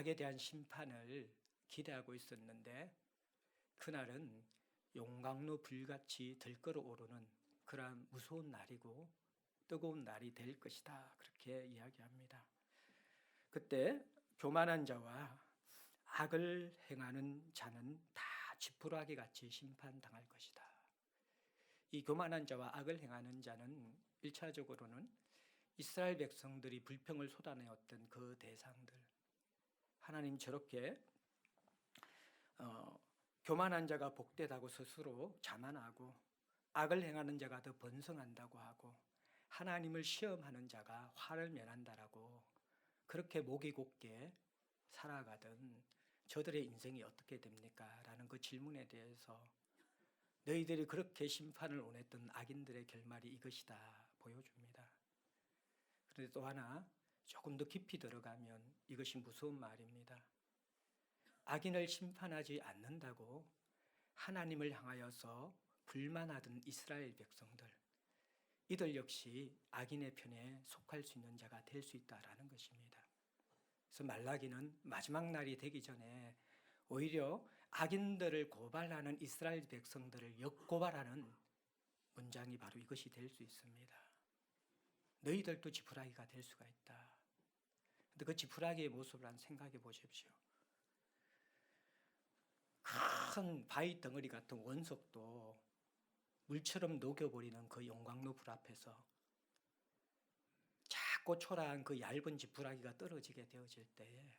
악에 대한 심판을 기대하고 있었는데 그날은 용광로 불같이 들끓어 오르는 그러한 무서운 날이고 뜨거운 날이 될 것이다, 그렇게 이야기합니다. 그때 교만한 자와 악을 행하는 자는 다 지푸라기 같이 심판당할 것이다. 이 교만한 자와 악을 행하는 자는 1차적으로는 이스라엘 백성들이 불평을 쏟아내었던 그 대상들, 하나님 저렇게 교만한 자가 복되다고 스스로 자만하고 악을 행하는 자가 더 번성한다고 하고 하나님을 시험하는 자가 화를 면한다라고 그렇게 목이 곧게 살아가던 저들의 인생이 어떻게 됩니까? 라는 그 질문에 대해서 너희들이 그렇게 심판을 원했던 악인들의 결말이 이것이다 보여줍니다. 그런데 또 하나 조금 더 깊이 들어가면 이것이 무서운 말입니다. 악인을 심판하지 않는다고 하나님을 향하여서 불만하던 이스라엘 백성들, 이들 역시 악인의 편에 속할 수 있는 자가 될 수 있다라는 것입니다. 그래서 말라기는 마지막 날이 되기 전에 오히려 악인들을 고발하는 이스라엘 백성들을 역고발하는 문장이 바로 이것이 될 수 있습니다. 너희들도 지푸라기가 될 수가 있다. 근데 그 지푸라기의 모습을 한번 생각해 보십시오. 큰 바위 덩어리 같은 원석도 물처럼 녹여버리는 그 용광로 불 앞에서 작고 초라한 그 얇은 지푸라기가 떨어지게 되어질 때에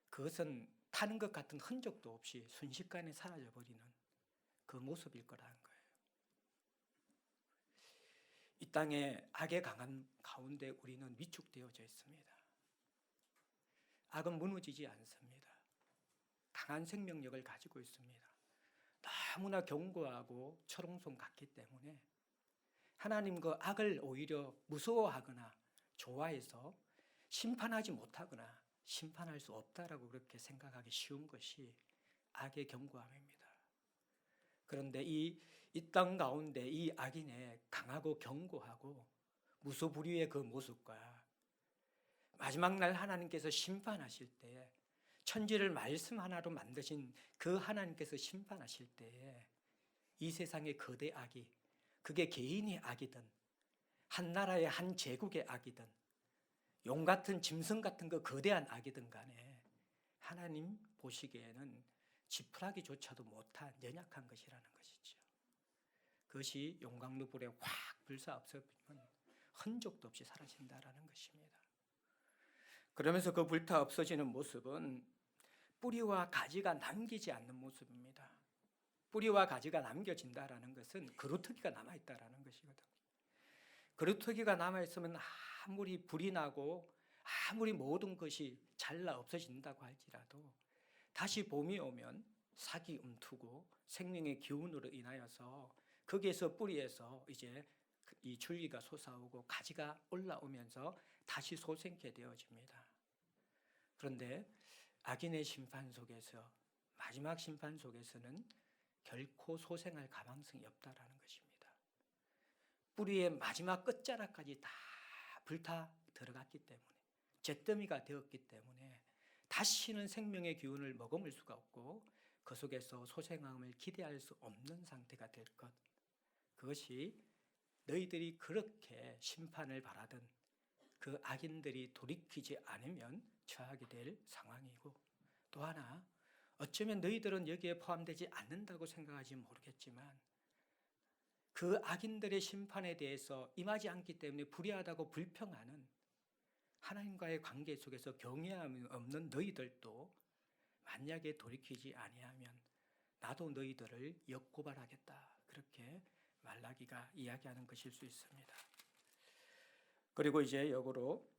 그것은 타는 것 같은 흔적도 없이 순식간에 사라져버리는 그 모습일 거라는 거예요. 이 땅에 악의 강한 가운데 우리는 위축되어져 있습니다. 악은 무너지지 않습니다. 강한 생명력을 가지고 있습니다. 너무나 견고하고 철옹성 같기 때문에 하나님 그 악을 오히려 무서워하거나 좋아해서 심판하지 못하거나 심판할 수 없다라고 그렇게 생각하기 쉬운 것이 악의 견고함입니다. 그런데 이 땅 가운데 이 악인의 강하고 견고하고 무소불위의 그 모습과 마지막 날 하나님께서 심판하실 때에 천지를 말씀 하나로 만드신 그 하나님께서 심판하실 때에 이 세상의 거대 악이, 그게 개인의 악이든 한 나라의 한 제국의 악이든 용 같은 짐승 같은 그 거대한 악이든 간에 하나님 보시기에는 지푸라기조차도 못한 연약한 것이라는 것이죠. 그것이 용광로 불에 확 불사 없어지면 흔적도 없이 사라진다라는 것입니다. 그러면서 그 불타 없어지는 모습은 뿌리와 가지가 남기지 않는 모습입니다. 뿌리와 가지가 남겨진다라는 것은 그루터기가 남아있다라는 것이거든요. 그루터기가 남아있으면 아무리 불이 나고 아무리 모든 것이 잘라 없어진다고 할지라도 다시 봄이 오면 싹이 움트고 생명의 기운으로 인하여서 거기에서 뿌리에서 이제 이 줄기가 솟아오고 가지가 올라오면서 다시 솟게 되어집니다. 그런데 악인의 심판 속에서 마지막 심판 속에서는 결코 소생할 가망성이 없다라는 것입니다. 뿌리의 마지막 끝자락까지 다 불타 들어갔기 때문에 잿더미가 되었기 때문에 다시는 생명의 기운을 머금을 수가 없고 그 속에서 소생함을 기대할 수 없는 상태가 될 것, 그것이 너희들이 그렇게 심판을 바라던 그 악인들이 돌이키지 않으면 처하게 될 상황이고, 또 하나 어쩌면 너희들은 여기에 포함되지 않는다고 생각하지 모르겠지만 그 악인들의 심판에 대해서 임하지 않기 때문에 불의하다고 불평하는 하나님과의 관계 속에서 경외함이 없는 너희들도 만약에 돌이키지 아니하면 나도 너희들을 역고발하겠다, 그렇게 말라기가 이야기하는 것일 수 있습니다. 그리고 이제 역으로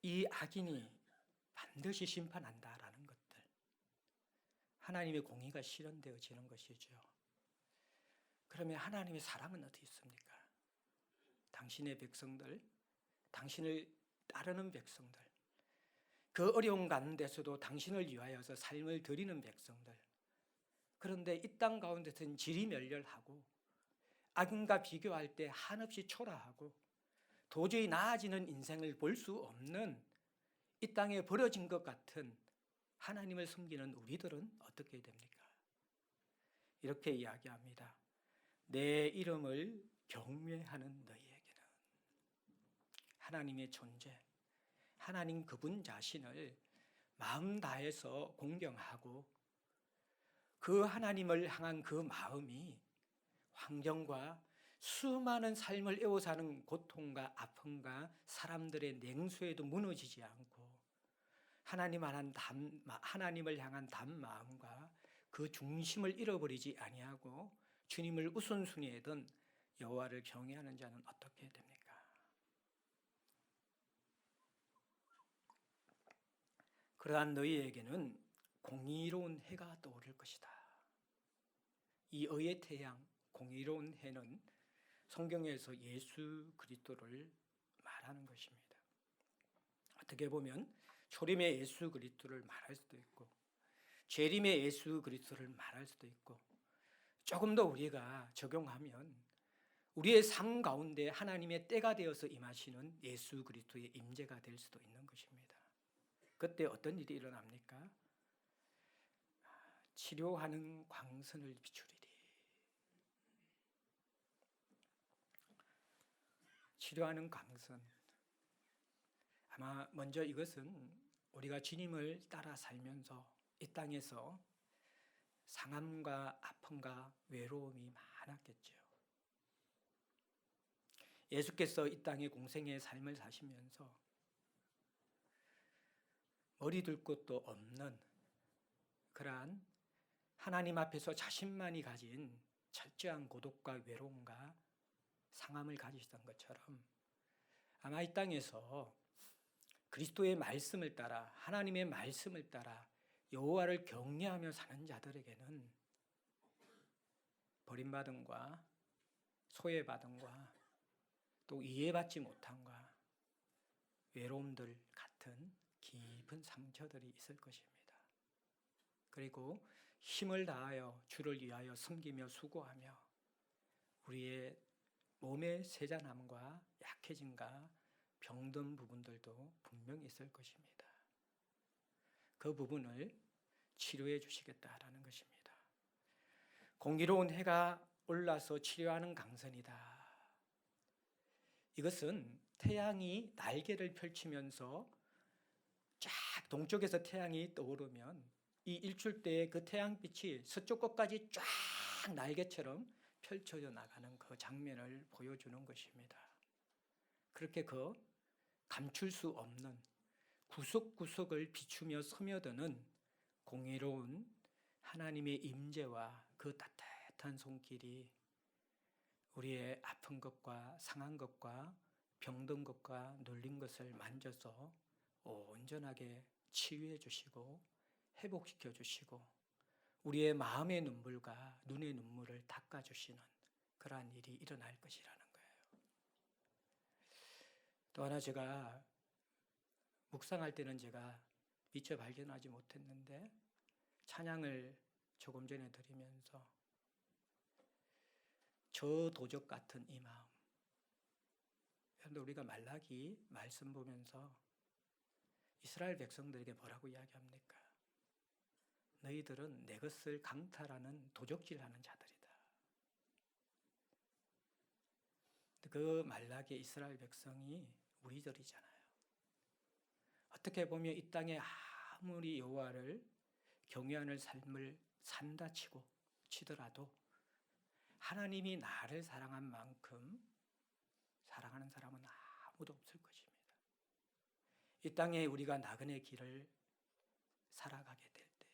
이 악인이 반드시 심판한다라는 것들, 하나님의 공의가 실현되어지는 것이죠. 그러면 하나님의 사랑은 어디 있습니까? 당신의 백성들, 당신을 따르는 백성들, 그 어려운 가운데서도 당신을 위하여서 삶을 드리는 백성들, 그런데 이 땅 가운데서는 지리멸렬하고 악인과 비교할 때 한없이 초라하고 도저히 나아지는 인생을 볼 수 없는 이 땅에 버려진 것 같은 하나님을 섬기는 우리들은 어떻게 됩니까? 이렇게 이야기합니다. 내 이름을 경외하는 너희에게는 하나님의 존재, 하나님 그분 자신을 마음 다해서 공경하고 그 하나님을 향한 그 마음이 환경과 수많은 삶을 애워 사는 고통과 아픔과 사람들의 냉소에도 무너지지 않고 하나님을 향한 단마음과 그 중심을 잃어버리지 아니하고 주님을 우선순위에 둔 여호와를 경외하는 자는 어떻게 됩니까? 그러한 너희에게는 공의로운 해가 떠오를 것이다. 이 의의 태양, 공의로운 해는 성경에서 예수 그리스도를 말하는 것입니다. 어떻게 보면 초림의 예수 그리스도를 말할 수도 있고 재림의 예수 그리스도를 말할 수도 있고 조금 더 우리가 적용하면 우리의 삶 가운데 하나님의 때가 되어서 임하시는 예수 그리스도의 임재가 될 수도 있는 것입니다. 그때 어떤 일이 일어납니까? 치료하는 광선을 비추리리. 치료하는 광선. 아마 먼저 이것은 우리가 주님을 따라 살면서 이 땅에서 상함과 아픔과 외로움이 많았겠죠. 예수께서 이 땅의 공생의 삶을 사시면서 머리 둘 곳도 없는 그러한 하나님 앞에서 자신만이 가진 철저한 고독과 외로움과 상함을 가지셨던 것처럼 아마 이 땅에서 그리스도의 말씀을 따라 하나님의 말씀을 따라 여호와를 경외하며 사는 자들에게는 버림받음과 소외받음과 또 이해받지 못함과 외로움들 같은 깊은 상처들이 있을 것입니다. 그리고 힘을 다하여 주를 위하여 섬기며 수고하며 우리의 몸의 세잔함과 약해짐과 병든 부분들도 분명히 있을 것입니다. 그 부분을 치료해 주시겠다라는 것입니다. 공의로운 해가 올라서 치료하는 강선이다. 이것은 태양이 날개를 펼치면서 쫙 동쪽에서 태양이 떠오르면 이 일출때에 그 태양빛이 서쪽 끝까지 쫙 날개처럼 펼쳐져 나가는 그 장면을 보여주는 것입니다. 그렇게 그 감출 수 없는 구석구석을 비추며 스며드는 공의로운 하나님의 임재와 그 따뜻한 손길이 우리의 아픈 것과 상한 것과 병든 것과 눌린 것을 만져서 온전하게 치유해 주시고 회복시켜 주시고 우리의 마음의 눈물과 눈의 눈물을 닦아 주시는 그러한 일이 일어날 것이라는 거예요. 또 하나 제가 묵상할 때는 제가 미처 발견하지 못했는데 찬양을 조금 전에 드리면서 저도적 같은 이 마음. 그런데 우리가 말라기 말씀 보면서 이스라엘 백성들에게 뭐라고 이야기합니까? 너희들은 내 것을 강탈하는 도적질하는 자들이다. 그 말라기 이스라엘 백성이 우리들이잖아요. 어떻게 보면 이 땅에 아무리 여호와를 경외하는 삶을 산다 치더라도 하나님이 나를 사랑한 만큼 사랑하는 사람은 아무도 없을 것입니다. 이 땅에 우리가 나그네 길을 살아가게 될 때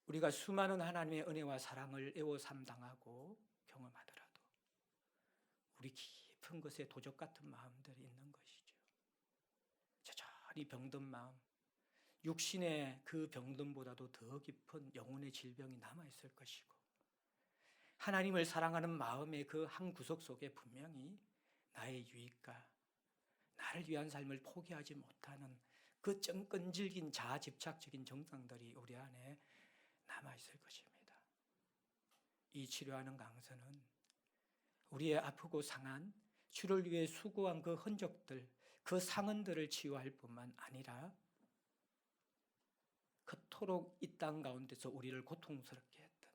우리가 수많은 하나님의 은혜와 사랑을 애워삼 당하고 경험하더라도 우리 깊은 것에 도적 같은 마음들이 있는 것이죠. 여전히 병든 마음, 육신의 그 병든보다도 더 깊은 영혼의 질병이 남아있을 것이고 하나님을 사랑하는 마음의 그 한 구석 속에 분명히 나의 유익과 나를 위한 삶을 포기하지 못하는 그 끈질긴 자아집착적인 정상들이 우리 안에 남아있을 것입니다. 이 치료하는 강선은 우리의 아프고 상한 주를 위해 수고한 그 흔적들, 그 상흔들을 치유할 뿐만 아니라 그토록 이 땅 가운데서 우리를 고통스럽게 했던,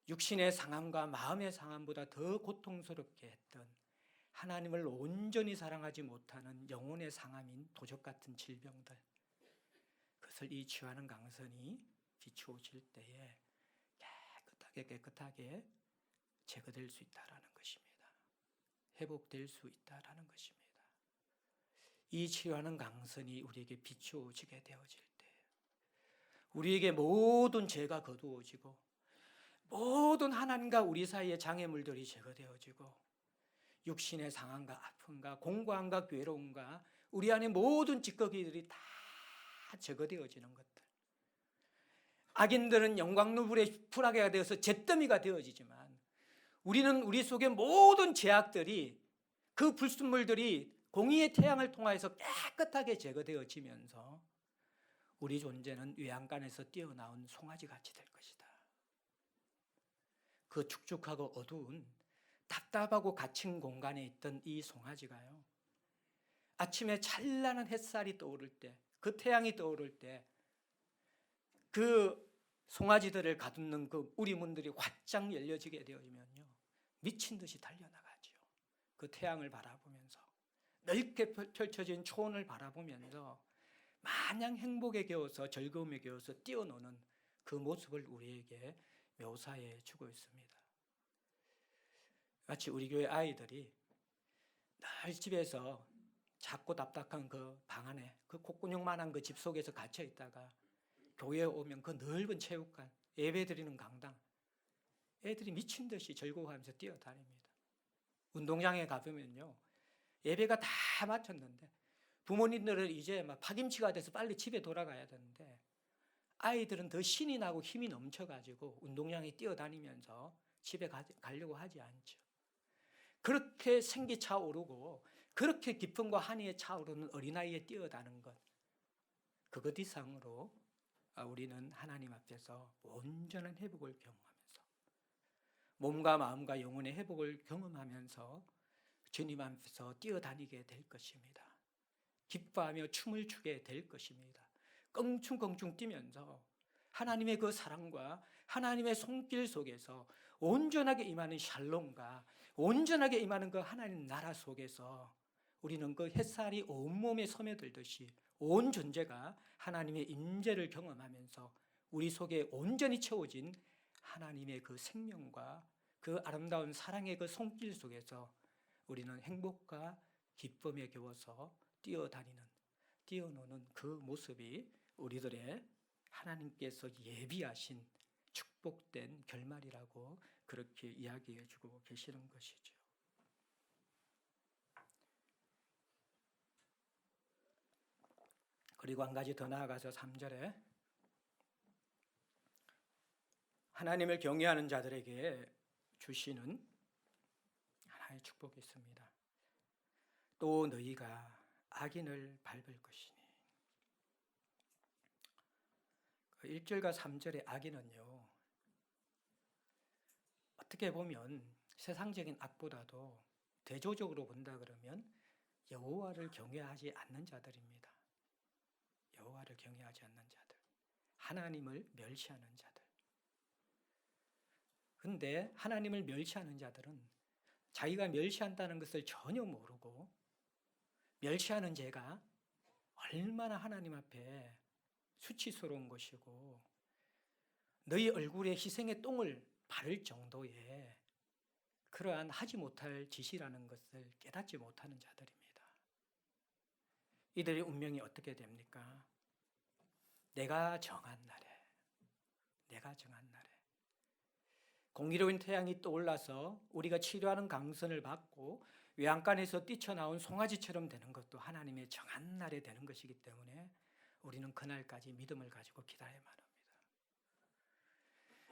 육신의 상함과 마음의 상함보다 더 고통스럽게 했던, 하나님을 온전히 사랑하지 못하는 영혼의 상함인 도적 같은 질병들, 그것을 이 치유하는 강선이 비추어질 때에 깨끗하게 제거될 수 있다라는 것입니다. 회복될 수 있다라는 것입니다. 이 치유하는 강선이 우리에게 비추어지게 되어질 때 우리에게 모든 죄가 거두어지고 모든 하나님과 우리 사이의 장애물들이 제거되어지고 육신의 상함과 아픔과 공고함과 괴로움과 우리 안에 모든 찌꺼기들이 다 제거되어지는 것들. 악인들은 영광루불에 풀하게가 되어서 잿더미가 되어지지만 우리는 우리 속의 모든 죄악들이, 그 불순물들이 공의의 태양을 통하여서 깨끗하게 제거되어지면서 우리 존재는 외양간에서 뛰어나온 송아지같이 될 것이다. 그 축축하고 어두운 답답하고 갇힌 공간에 있던 이 송아지가요, 아침에 찬란한 햇살이 떠오를 때, 그 태양이 떠오를 때 그 송아지들을 가두는 그 우리문들이 활짝 열려지게 되어지면요, 미친 듯이 달려나가죠. 그 태양을 바라보면서, 넓게 펼쳐진 초원을 바라보면서 마냥 행복에 겨워서, 즐거움에 겨워서 뛰어노는 그 모습을 우리에게 묘사해 주고 있습니다. 마치 우리 교회 아이들이 늘 집에서 작고 답답한 그 방 안에, 그 콧구녕만한 그 집 속에서 갇혀 있다가 교회에 오면 그 넓은 체육관, 예배드리는 강당, 애들이 미친 듯이 즐거워하면서 뛰어다닙니다. 운동장에 가보면요, 예배가 다 마쳤는데 부모님들은 이제 막 파김치가 돼서 빨리 집에 돌아가야 되는데 아이들은 더 신이 나고 힘이 넘쳐가지고 운동장에 뛰어다니면서 집에 가려고 하지 않죠. 그렇게 생기 차오르고 그렇게 기쁨과 한의에 차오르는 어린아이에 뛰어다는 것, 그것 이상으로 우리는 하나님 앞에서 온전한 회복을 경험하면서, 몸과 마음과 영혼의 회복을 경험하면서 주님 앞에서 뛰어다니게 될 것입니다. 기뻐하며 춤을 추게 될 것입니다. 껑충껑충 뛰면서 하나님의 그 사랑과 하나님의 손길 속에서 온전하게 임하는 샬롬과 온전하게 임하는 그 하나님 나라 속에서 우리는 그 햇살이 온몸에 스며들듯이 온 존재가 하나님의 임재를 경험하면서 우리 속에 온전히 채워진 하나님의 그 생명과 그 아름다운 사랑의 그 손길 속에서 우리는 행복과 기쁨에 겨워서 뛰어노는 그 모습이 우리들의 하나님께서 예비하신 축복된 결말이라고 그렇게 이야기해 주고 계시는 것이죠. 그리고 한 가지 더 나아가서 3절에 하나님을 경외하는 자들에게 주시는 하나의 축복이 있습니다. 또 너희가 악인을 밟을 것이니. 1절과 3절의 악인은요, 어떻게 보면 세상적인 악보다도 대조적으로 본다 그러면 여호와를 경외하지 않는 자들입니다. 여호와를 경외하지 않는 자들, 하나님을 멸시하는 자들. 근데 하나님을 멸시하는 자들은 자기가 멸시한다는 것을 전혀 모르고 멸시하는 죄가 얼마나 하나님 앞에 수치스러운 것이고 너희 얼굴에 희생의 똥을 바를 정도의 그러한 하지 못할 짓이라는 것을 깨닫지 못하는 자들입니다. 이들의 운명이 어떻게 됩니까? 내가 정한 날에 공의로운 태양이 떠올라서 우리가 치료하는 강선을 받고 외양간에서 뛰쳐나온 송아지처럼 되는 것도 하나님의 정한 날에 되는 것이기 때문에 우리는 그날까지 믿음을 가지고 기다려야만 합니다.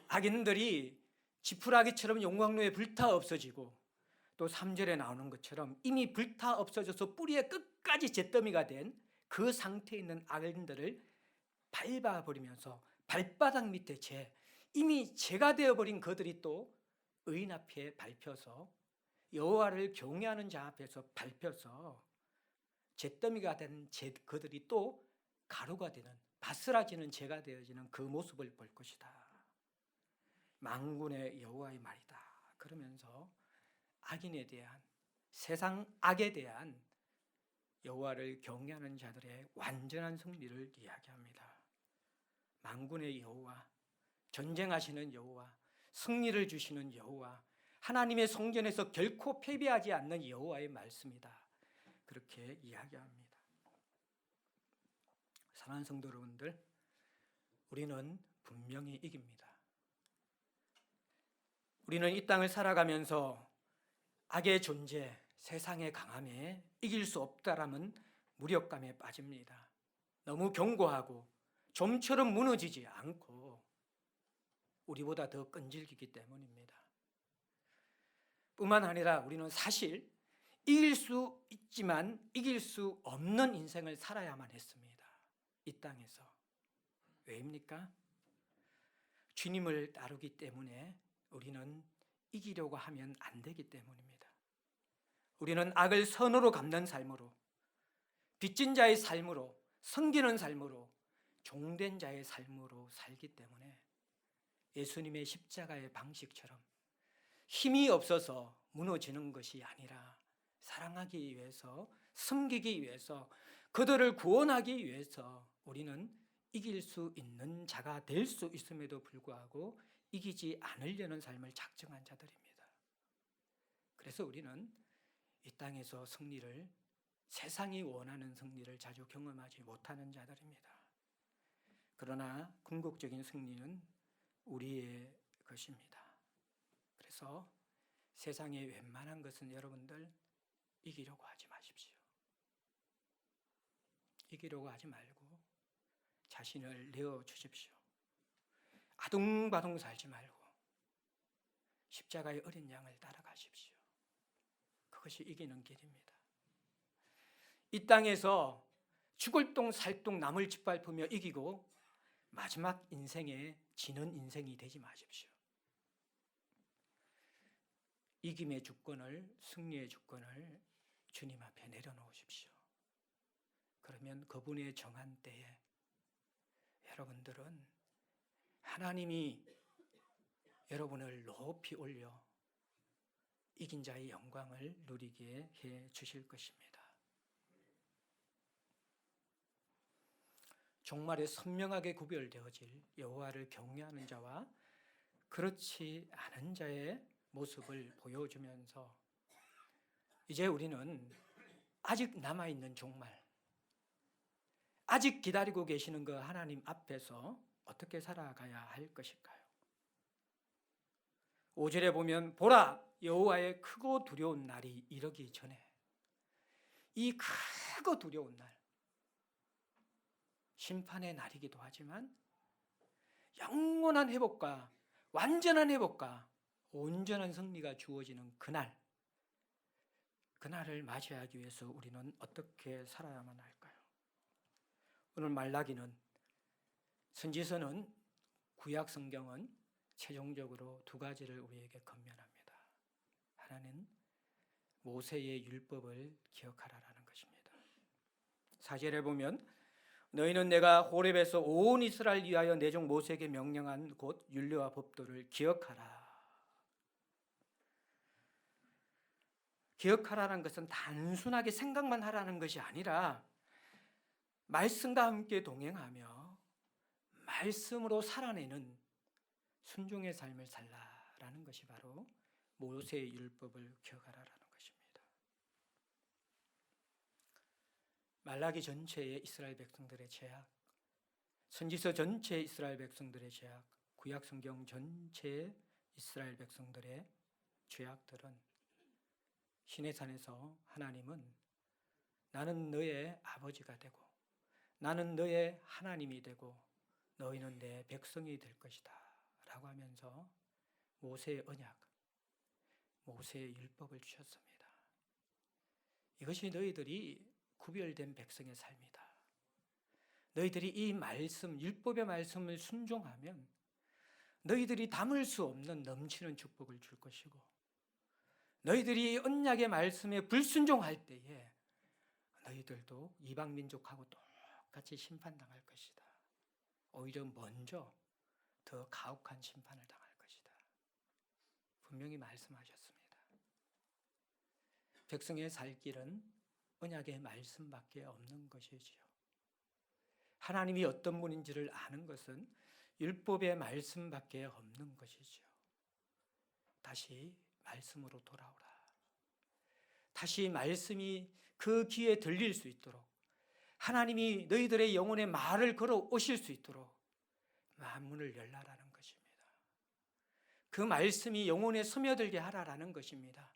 악인들이 지푸라기처럼 용광로에 불타 없어지고 또 3절에 나오는 것처럼 이미 불타 없어져서 뿌리에 끝까지 잿더미가 된 그 상태에 있는 악인들을 밟아버리면서 발바닥 밑에 이미 죄가 되어버린 그들이 또 의인 앞에 밟혀서 여호와를 경외하는 자 앞에서 밟혀서 잿더미가 된 그들이 또 가루가 되는, 바스라지는 재가 되어지는 그 모습을 볼 것이다. 만군의 여호와의 말이다. 그러면서 악인에 대한, 세상 악에 대한 여호와를 경외하는 자들의 완전한 승리를 이야기합니다. 만군의 여호와, 전쟁하시는 여호와, 승리를 주시는 여호와, 하나님의 성전에서 결코 패배하지 않는 여호와의 말씀이다. 그렇게 이야기합니다. 사랑하는 성도 여러분들, 우리는 분명히 이깁니다. 우리는 이 땅을 살아가면서 악의 존재, 세상의 강함에 이길 수 없다라는 무력감에 빠집니다. 너무 견고하고 좀처럼 무너지지 않고 우리보다 더 끈질기기 때문입니다. 뿐만 아니라 우리는 사실 이길 수 있지만 이길 수 없는 인생을 살아야만 했습니다. 이 땅에서. 왜입니까? 주님을 따르기 때문에 우리는 이기려고 하면 안 되기 때문입니다. 우리는 악을 선으로 갚는 삶으로, 빚진 자의 삶으로, 섬기는 삶으로, 종된 자의 삶으로 살기 때문에 예수님의 십자가의 방식처럼 힘이 없어서 무너지는 것이 아니라 사랑하기 위해서, 섬기기 위해서, 그들을 구원하기 위해서 우리는 이길 수 있는 자가 될 수 있음에도 불구하고 이기지 않으려는 삶을 작정한 자들입니다. 그래서 우리는 이 땅에서 승리를, 세상이 원하는 승리를 자주 경험하지 못하는 자들입니다. 그러나 궁극적인 승리는 우리의 것입니다. 그래서 세상의 웬만한 것은 여러분들 이기려고 하지 마십시오. 이기려고 하지 말고 자신을 내어주십시오. 아둥바둥 살지 말고 십자가의 어린 양을 따라가십시오. 그것이 이기는 길입니다. 이 땅에서 죽을 똥 살똥 남을 짓밟으며 이기고 마지막 인생에 지는 인생이 되지 마십시오. 이김의 주권을, 승리의 주권을 주님 앞에 내려놓으십시오. 그러면 그분의 정한 때에 여러분들은 하나님이 여러분을 높이 올려 이긴 자의 영광을 누리게 해 주실 것입니다. 종말에 선명하게 구별되어질 여호와를 경외하는 자와 그렇지 않은 자의 모습을 보여주면서 이제 우리는 아직 남아있는 종말, 아직 기다리고 계시는 그 하나님 앞에서 어떻게 살아가야 할 것일까요? 5절에 보면 보라, 여호와의 크고 두려운 날이 이르기 전에, 이 크고 두려운 날, 심판의 날이기도 하지만 영원한 회복과 완전한 회복과 온전한 승리가 주어지는 그날, 그날을 맞이하기 위해서 우리는 어떻게 살아야만 할까요? 오늘 말라기는, 선지서는, 구약 성경은 최종적으로 두 가지를 우리에게 권면합니다. 하나는 모세의 율법을 기억하라라는 것입니다. 4절에 보면 너희는 내가 호렙에서 온 이스라엘 위하여 내 종 모세에게 명령한 곧 율례와 법도를 기억하라. 기억하라는 것은 단순하게 생각만 하라는 것이 아니라 말씀과 함께 동행하며 말씀으로 살아내는 순종의 삶을 살라라는 것이 바로 모세의 율법을 기억하라라는 것입니다. 말라기 전체의 이스라엘 백성들의 죄악, 선지서 전체의 이스라엘 백성들의 죄악, 구약 성경 전체의 이스라엘 백성들의 죄악들은 시내산에서 하나님은 나는 너의 아버지가 되고 나는 너의 하나님이 되고 너희는 내 백성이 될 것이다 라고 하면서 모세의 언약, 모세의 율법을 주셨습니다. 이것이 너희들이 구별된 백성의 삶이다. 너희들이 이 말씀, 율법의 말씀을 순종하면 너희들이 담을 수 없는 넘치는 축복을 줄 것이고, 너희들이 언약의 말씀에 불순종할 때에 너희들도 이방 민족하고 똑같이 심판당할 것이다. 오히려 먼저 더 가혹한 심판을 당할 것이다. 분명히 말씀하셨습니다. 백성의 살 길은 언약의 말씀밖에 없는 것이지요. 하나님이 어떤 분인지를 아는 것은 율법의 말씀밖에 없는 것이지요. 다시 말씀으로 돌아오라. 다시 말씀이 그 귀에 들릴 수 있도록, 하나님이 너희들의 영혼에 말을 걸어 오실 수 있도록 만문을 열라라는 것입니다. 그 말씀이 영혼에 스며들게 하라라는 것입니다.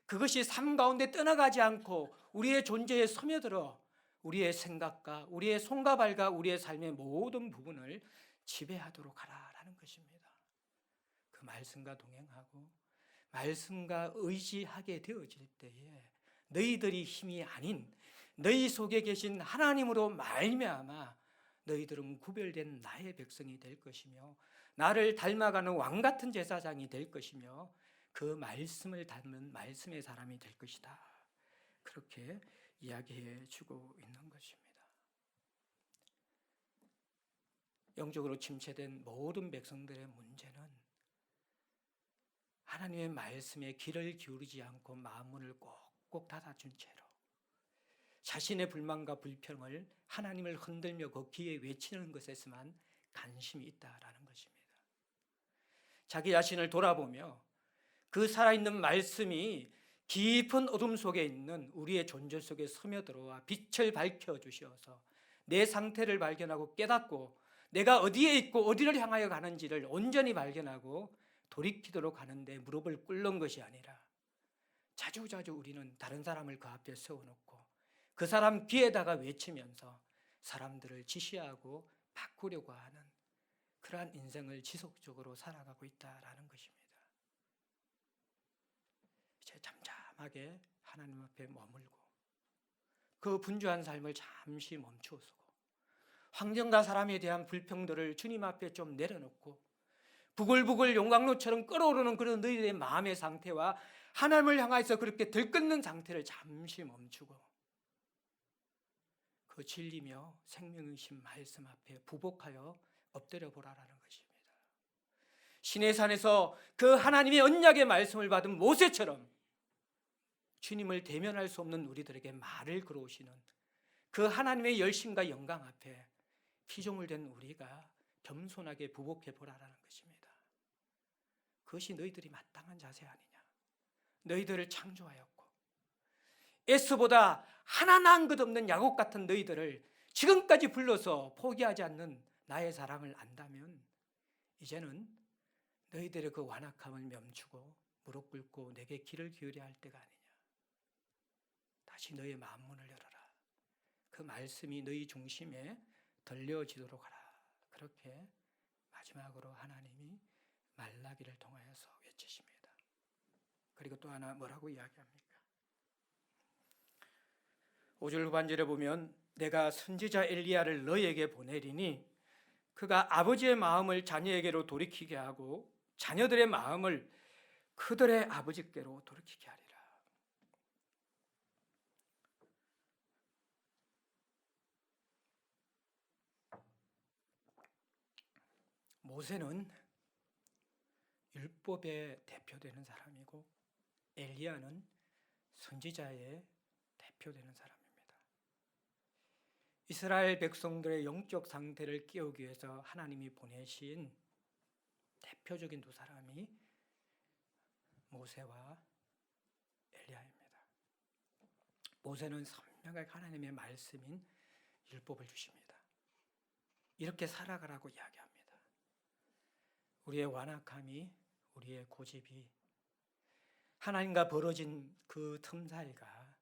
그것이 삶 가운데 떠나가지 않고 우리의 존재에 스며들어 우리의 생각과 우리의 손과 발과 우리의 삶의 모든 부분을 지배하도록 하라라는 것입니다. 그 말씀과 동행하고 말씀과 의지하게 되어질 때에 너희들이 힘이 아닌 너희 속에 계신 하나님으로 말미암아 너희들은 구별된 나의 백성이 될 것이며 나를 닮아가는 왕 같은 제사장이 될 것이며 그 말씀을 닮은 말씀의 사람이 될 것이다. 그렇게 이야기해 주고 있는 것입니다. 영적으로 침체된 모든 백성들의 문제는 하나님의 말씀에 귀를 기울이지 않고 마음문을 꼭꼭 닫아준 채로 자신의 불만과 불평을 하나님을 흔들며 그 귀에 외치는 것에서만 관심이 있다라는 것입니다. 자기 자신을 돌아보며 그 살아있는 말씀이 깊은 어둠 속에 있는 우리의 존재 속에 스며들어와 빛을 밝혀주셔서 내 상태를 발견하고 깨닫고 내가 어디에 있고 어디를 향하여 가는지를 온전히 발견하고 돌이키도록 하는데 무릎을 꿇는 것이 아니라 자주자주 우리는 다른 사람을 그 앞에 세워놓고 그 사람 귀에다가 외치면서 사람들을 지시하고 바꾸려고 하는 그러한 인생을 지속적으로 살아가고 있다라는 것입니다. 이제 잠잠하게 하나님 앞에 머물고 그 분주한 삶을 잠시 멈추어서고 환경과 사람에 대한 불평들을 주님 앞에 좀 내려놓고 부글부글 용광로처럼 끓어오르는 그런 너희들의 마음의 상태와 하나님을 향해서 그렇게 들끓는 상태를 잠시 멈추고 그 진리며 생명이신 말씀 앞에 부복하여 엎드려 보라라는 것입니다. 시내산에서 그 하나님의 언약의 말씀을 받은 모세처럼 주님을 대면할 수 없는 우리들에게 말을 걸어오시는 그 하나님의 열심과 영광 앞에 피조물 된 우리가 겸손하게 부복해 보라라는 것입니다. 그것이 너희들이 마땅한 자세 아니냐. 너희들을 창조하였고 에스보다 하나 난 것 없는 야곱 같은 너희들을 지금까지 불러서 포기하지 않는 나의 사랑을 안다면 이제는 너희들의 그 완악함을 멈추고 무릎 꿇고 내게 귀를 기울여야 할 때가 아니냐. 다시 너의 마음문을 열어라. 그 말씀이 너희 중심에 들려지도록 하라. 그렇게 마지막으로 하나님이 말라기를 통하여서 외치십니다. 그리고 또 하나 뭐라고 이야기합니까? 5절 후반절에 보면 내가 선지자 엘리야를 너에게 보내리니 그가 아버지의 마음을 자녀에게로 돌이키게 하고 자녀들의 마음을 그들의 아버지께로 돌이키게 하리라. 모세는 율법의 대표되는 사람이고 엘리야는 선지자의 대표되는 사람입니다. 이스라엘 백성들의 영적 상태를 깨우기 위해서 하나님이 보내신 대표적인 두 사람이 모세와 엘리야입니다. 모세는 선명하게 하나님의 말씀인 율법을 주십니다. 이렇게 살아가라고 이야기합니다. 우리의 완악함이, 우리의 고집이 하나님과 벌어진 그 틈 사이가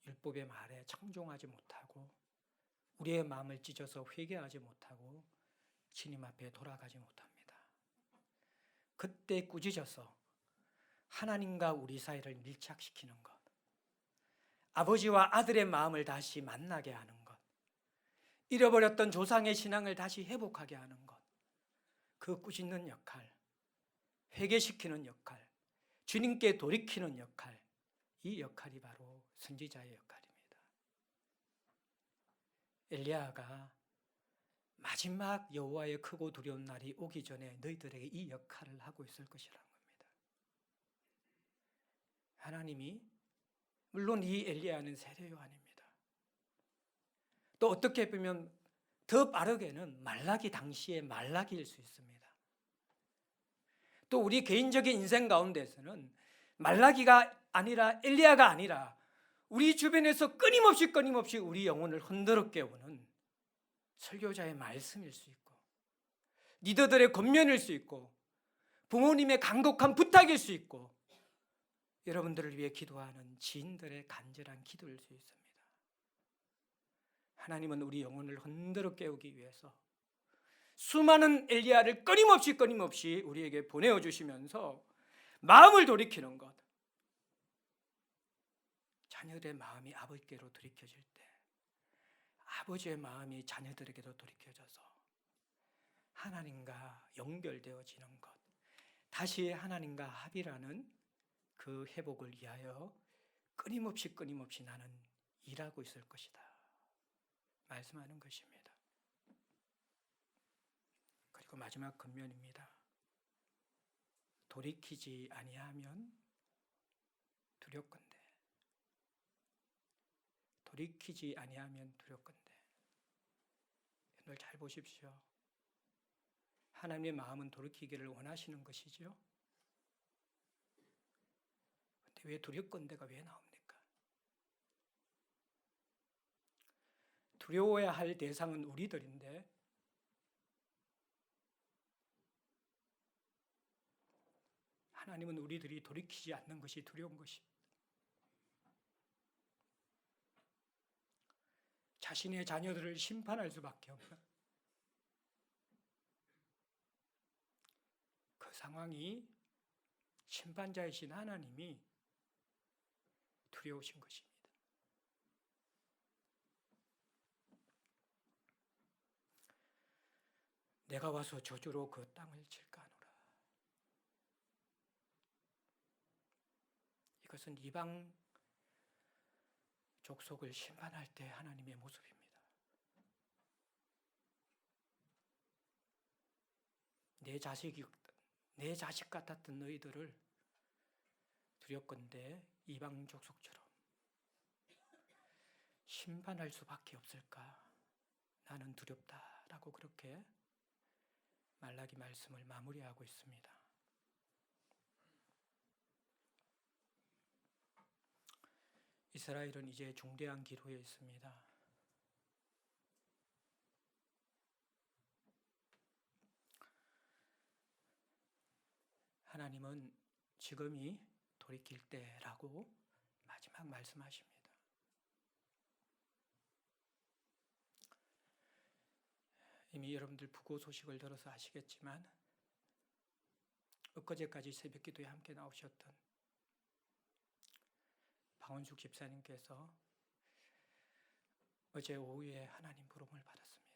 율법의 말에 청종하지 못하고 우리의 마음을 찢어서 회개하지 못하고 주님 앞에 돌아가지 못합니다. 그때 꾸짖어서 하나님과 우리 사이를 밀착시키는 것, 아버지와 아들의 마음을 다시 만나게 하는 것, 잃어버렸던 조상의 신앙을 다시 회복하게 하는 것, 그 꾸짖는 역할, 회개시키는 역할, 주님께 돌이키는 역할, 이 역할이 바로 선지자의 역할입니다. 엘리야가 마지막 여호와의 크고 두려운 날이 오기 전에 너희들에게 이 역할을 하고 있을 것이라는 겁니다. 하나님이 물론 이 엘리야는 세례 요한입니다. 또 어떻게 보면 더 빠르게는 말라기 당시의 말라기일 수 있습니다. 또 우리 개인적인 인생 가운데서는 말라기가 아니라 엘리야가 아니라 우리 주변에서 끊임없이 우리 영혼을 흔들어 깨우는 설교자의 말씀일 수 있고 리더들의 권면일 수 있고 부모님의 간곡한 부탁일 수 있고 여러분들을 위해 기도하는 지인들의 간절한 기도일 수 있습니다. 하나님은 우리 영혼을 흔들어 깨우기 위해서 수많은 엘리야를 끊임없이 우리에게 보내어 주시면서 마음을 돌이키는 것, 자녀들의 마음이 아버지께로 돌이켜질 때 아버지의 마음이 자녀들에게도 돌이켜져서 하나님과 연결되어지는 것, 다시 하나님과 합이라는 그 회복을 위하여 끊임없이 나는 일하고 있을 것이다 말씀하는 것입니다. 그리고 마지막 권면입니다. 돌이키지 아니하면 두렵건대. 돌이키지 아니하면 두렵건대. 오늘 잘 보십시오. 하나님의 마음은 돌이키기를 원하시는 것이죠. 근데 왜 두렵건대가 왜 나옵니까? 두려워야 할 대상은 우리들인데 하나님은 우리들이 돌이키지 않는 것이 두려운 것입니다. 자신의 자녀들을 심판할 수밖에 없는 그 상황이 심판자이신 하나님이 두려우신 것입니다. 내가 와서 저주로 그 땅을 칠까 하노라. 이것은 이방 족속을 심판할 때 하나님의 모습입니다. 내 자식 같았던 너희들을 두렵건대 이방 족속처럼 심판할 수밖에 없을까? 나는 두렵다라고 그렇게 말라기 말씀을 마무리하고 있습니다. 이스라엘은 이제 중대한 기로에 있습니다. 하나님은 지금이 돌이킬 때라고 마지막 말씀하십니다. 이미 여러분들 부고 소식을 들어서 아시겠지만 엊그제까지 새벽기도에 함께 나오셨던 박원숙 집사님께서 어제 오후에 하나님 부름을 받았습니다.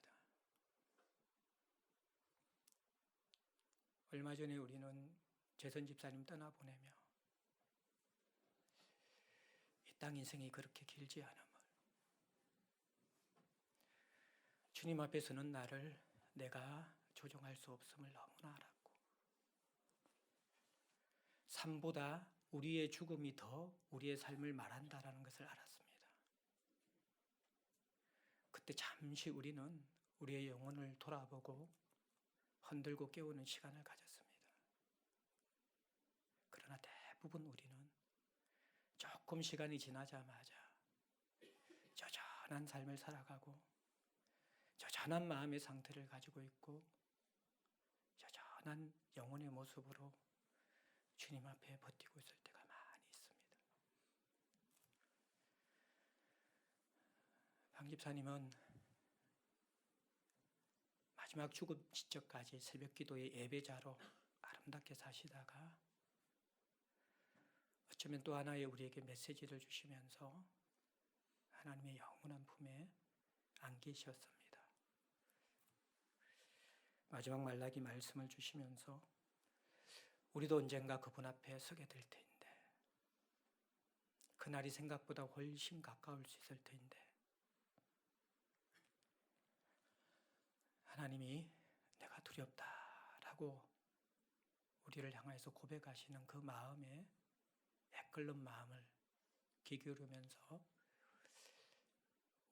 얼마 전에 우리는 재선 집사님 떠나보내며 이 땅 인생이 그렇게 길지 않음을, 주님 앞에 서는 나를 내가 조정할 수 없음을 너무나 알았고, 삶보다 우리의 죽음이 더 우리의 삶을 말한다라는 것을 알았습니다. 그때 잠시 우리는 우리의 영혼을 돌아보고 흔들고 깨우는 시간을 가졌습니다. 그러나 대부분 우리는 조금 시간이 지나자마자 저전한 삶을 살아가고 저전한 마음의 상태를 가지고 있고 저전한 영혼의 모습으로 주님 앞에 버티고 있을 때가 많이 있습니다. 방 집사님은 마지막 죽음 시점까지 새벽 기도의 예배자로 아름답게 사시다가 어쩌면 또 하나의 우리에게 메시지를 주시면서 하나님의 영원한 품에 안기셨습니다. 마지막 말라기 말씀을 주시면서 우리도 언젠가 그분 앞에 서게 될 텐데, 그날이 생각보다 훨씬 가까울 수 있을 텐데, 하나님이 내가 두렵다라고 우리를 향해서 고백하시는 그 마음에 애끓는 마음을 귀 기울이면서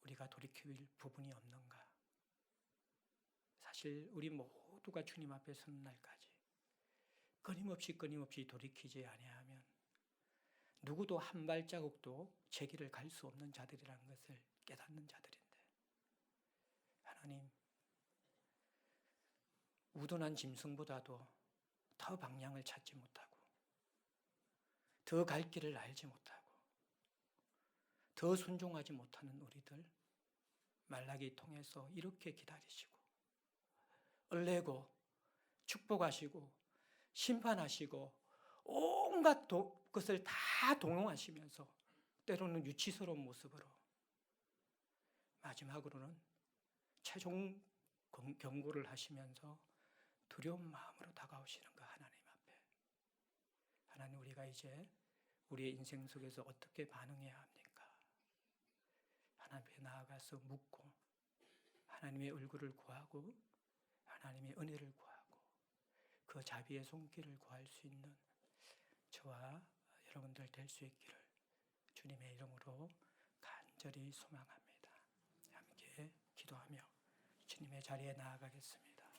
우리가 돌이킬 부분이 없는가? 사실 우리 모두가 주님 앞에 서는 날까지 끊임없이 돌이키지 아니하면 누구도 한 발자국도 제 길을 갈 수 없는 자들이라는 것을 깨닫는 자들인데, 하나님, 우둔한 짐승보다도 더 방향을 찾지 못하고 더 갈 길을 알지 못하고 더 순종하지 못하는 우리들 말라기 통해서 이렇게 기다리시고 얼레고 축복하시고 심판하시고 온갖 것을 다 동용하시면서 때로는 유치스러운 모습으로 마지막으로는 최종 경고를 하시면서 두려운 마음으로 다가오시는 그 하나님 앞에, 하나님, 우리가 이제 우리의 인생 속에서 어떻게 반응해야 합니까? 하나님 앞에 나아가서 묻고 하나님의 얼굴을 구하고 하나님의 은혜를 구하고 그 자비의 손길을 구할 수 있는 저와 여러분들 될 수 있기를 주님의 이름으로 간절히 소망합니다. 함께 기도하며 주님의 자리에 나아가겠습니다.